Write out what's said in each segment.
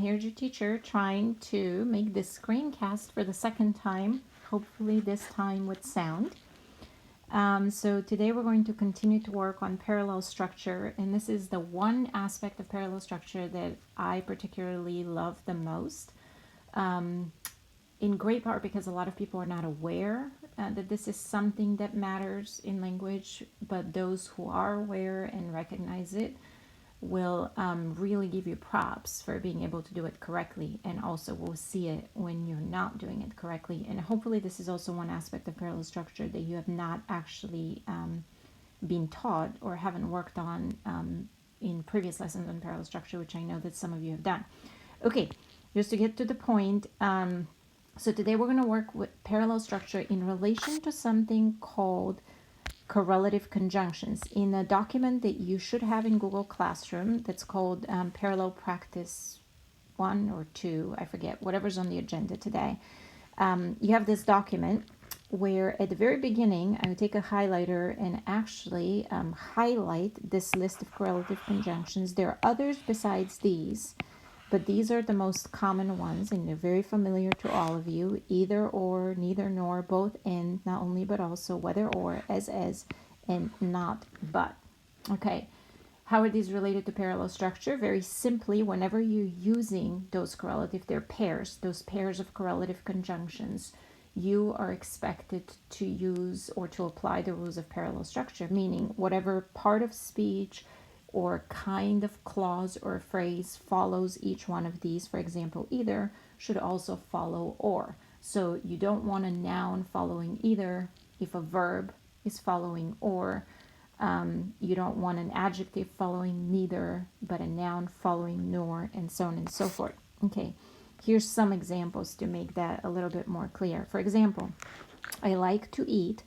Here's your teacher trying to make this screencast for the second time, hopefully this time with sound. So today we're going to continue to work on parallel structure, and this is the one aspect of parallel structure that I particularly love the most, in great part because a lot of people are not aware that this is something that matters in language, but those who are aware and recognize it will really give you props for being able to do it correctly, and also will see it when you're not doing it correctly. And hopefully this is also one aspect of parallel structure that you have not actually been taught or haven't worked on in previous lessons on parallel structure, which I know that some of you have done. Okay, just to get to the point, so today we're going to work with parallel structure in relation to something called correlative conjunctions. In a document that you should have in Google Classroom that's called Parallel Practice 1 or 2, I forget, whatever's on the agenda today, you have this document where at the very beginning I would take a highlighter and actually highlight this list of correlative conjunctions. There are others besides these, but these are the most common ones, and they're very familiar to all of you. Either or, neither nor, both and, not only but also, whether or, as, and not but. Okay, how are these related to parallel structure? Very simply, whenever you're using those correlative, they're pairs, those pairs of correlative conjunctions, you are expected to use or to apply the rules of parallel structure, meaning whatever part of speech or kind of clause or phrase follows each one of these. For example, either should also follow or. So you don't want a noun following either if a verb is following or. You don't want an adjective following neither, but a noun following nor, and so on and so forth. Okay, here's some examples to make that a little bit more clear. For example, I like to eat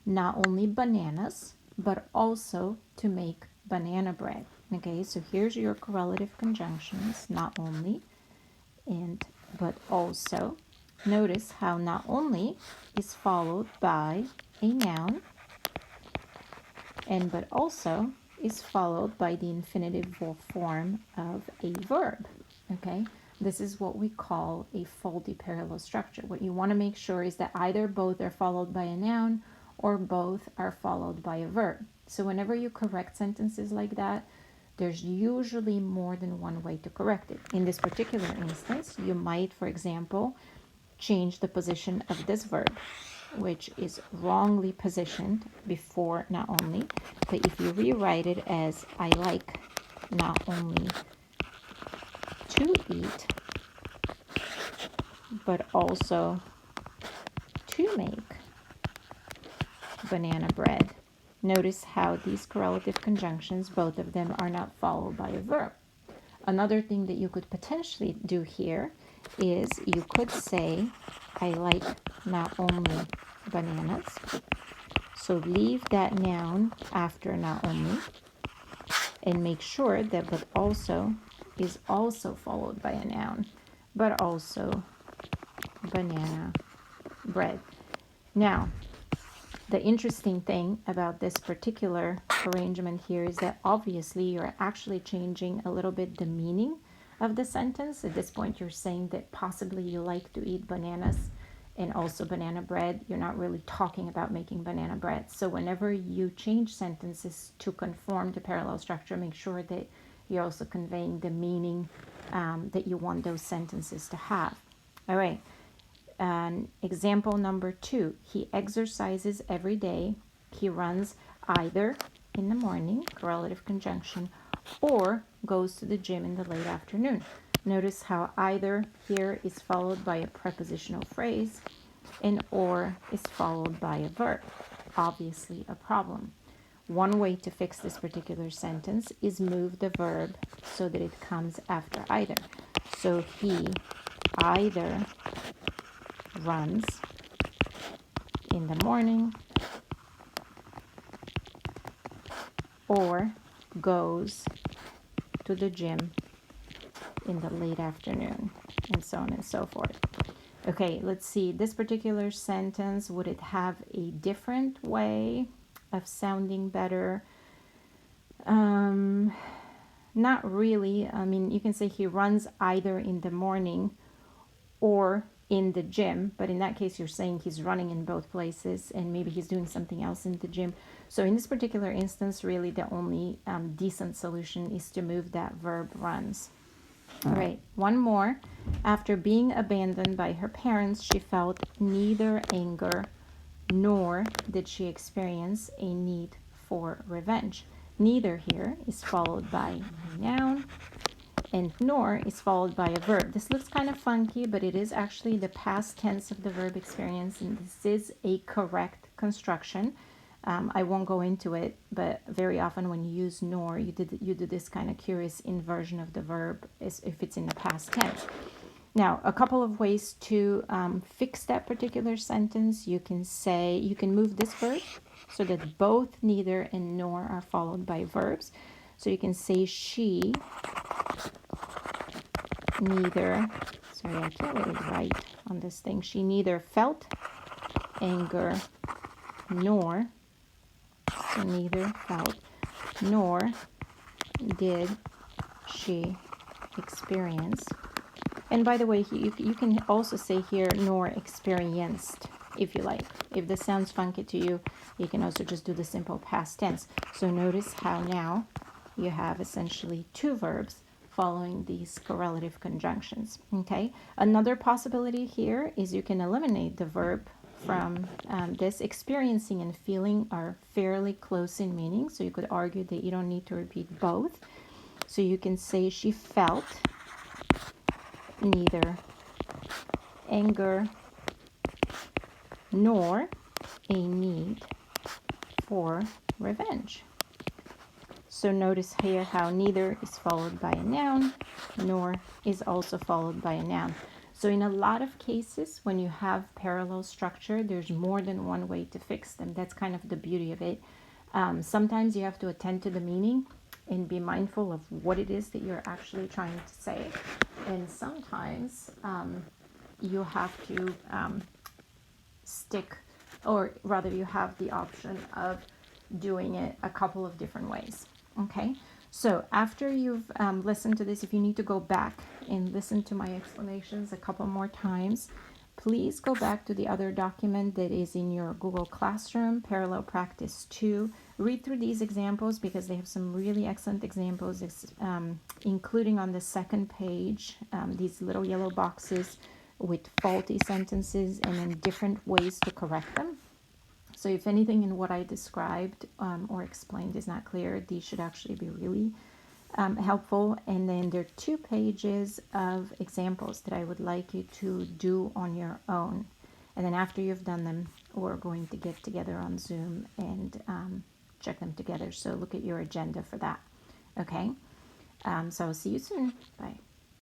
not only bananas, but also to make banana bread. Okay, so here's your correlative conjunctions, not only and but also. Notice how not only is followed by a noun, and but also is followed by the infinitive form of a verb. Okay, this is what we call a faulty parallel structure. What you want to make sure is that either both are followed by a noun or both are followed by a verb. So whenever you correct sentences like that, there's usually more than one way to correct it. In this particular instance, you might, for example, change the position of this verb, which is wrongly positioned before not only, but if you rewrite it as I like not only to eat, but also to make banana bread. Notice how these correlative conjunctions, both of them, are not followed by a verb. Another thing that you could potentially do here is you could say, I like not only bananas. So leave that noun after not only and make sure that but also is also followed by a noun, but also banana bread. Now, the interesting thing about this particular arrangement here is that obviously you're actually changing a little bit the meaning of the sentence. At this point, you're saying that possibly you like to eat bananas and also banana bread. You're not really talking about making banana bread. So whenever you change sentences to conform to parallel structure, make sure that you're also conveying the meaning that you want those sentences to have. All right. Example number 2, he exercises every day. He runs either in the morning, correlative conjunction, or goes to the gym in the late afternoon. Notice how either here is followed by a prepositional phrase and or is followed by a verb. Obviously a problem. One way to fix this particular sentence is move the verb so that it comes after either. So he either runs in the morning or goes to the gym in the late afternoon, and so on and so forth. Okay, let's see. This particular sentence, would it have a different way of sounding better? Not really. I mean, you can say he runs either in the morning or in the gym, but in that case you're saying he's running in both places and maybe he's doing something else in the gym. So in this particular instance, really the only decent solution is to move that verb runs. All right, one more. After being abandoned by her parents, she felt neither anger nor did she experience a need for revenge. Neither here is followed by a noun, and nor is followed by a verb. This looks kind of funky, but it is actually the past tense of the verb experience, and this is a correct construction. I won't go into it, but very often when you use nor, you do this kind of curious inversion of the verb as if it's in the past tense. Now, a couple of ways to fix that particular sentence. You can move this verb so that both neither and nor are followed by verbs. So you can say she neither, sorry, I can't really write on this thing. She neither felt anger nor, so neither felt nor did she experience. And by the way, you can also say here nor experienced if you like. If this sounds funky to you, you can also just do the simple past tense. So notice how now you have essentially two verbs following these correlative conjunctions. Okay. Another possibility here is you can eliminate the verb from this. Experiencing and feeling are fairly close in meaning, so you could argue that you don't need to repeat both. So you can say she felt neither anger nor a need for revenge. So notice here how neither is followed by a noun, nor is also followed by a noun. So in a lot of cases, when you have parallel structure, there's more than one way to fix them. That's kind of the beauty of it. Sometimes you have to attend to the meaning and be mindful of what it is that you're actually trying to say. And sometimes you have to stick, or rather you have the option of doing it a couple of different ways. Okay, so after you've listened to this, if you need to go back and listen to my explanations a couple more times, please go back to the other document that is in your Google Classroom, Parallel Practice 2. Read through these examples because they have some really excellent examples, including on the second page, these little yellow boxes with faulty sentences and then different ways to correct them. So if anything in what I described or explained is not clear, these should actually be really helpful. And then there are 2 pages of examples that I would like you to do on your own. And then after you've done them, we're going to get together on Zoom and check them together. So look at your agenda for that. Okay. So I'll see you soon. Bye.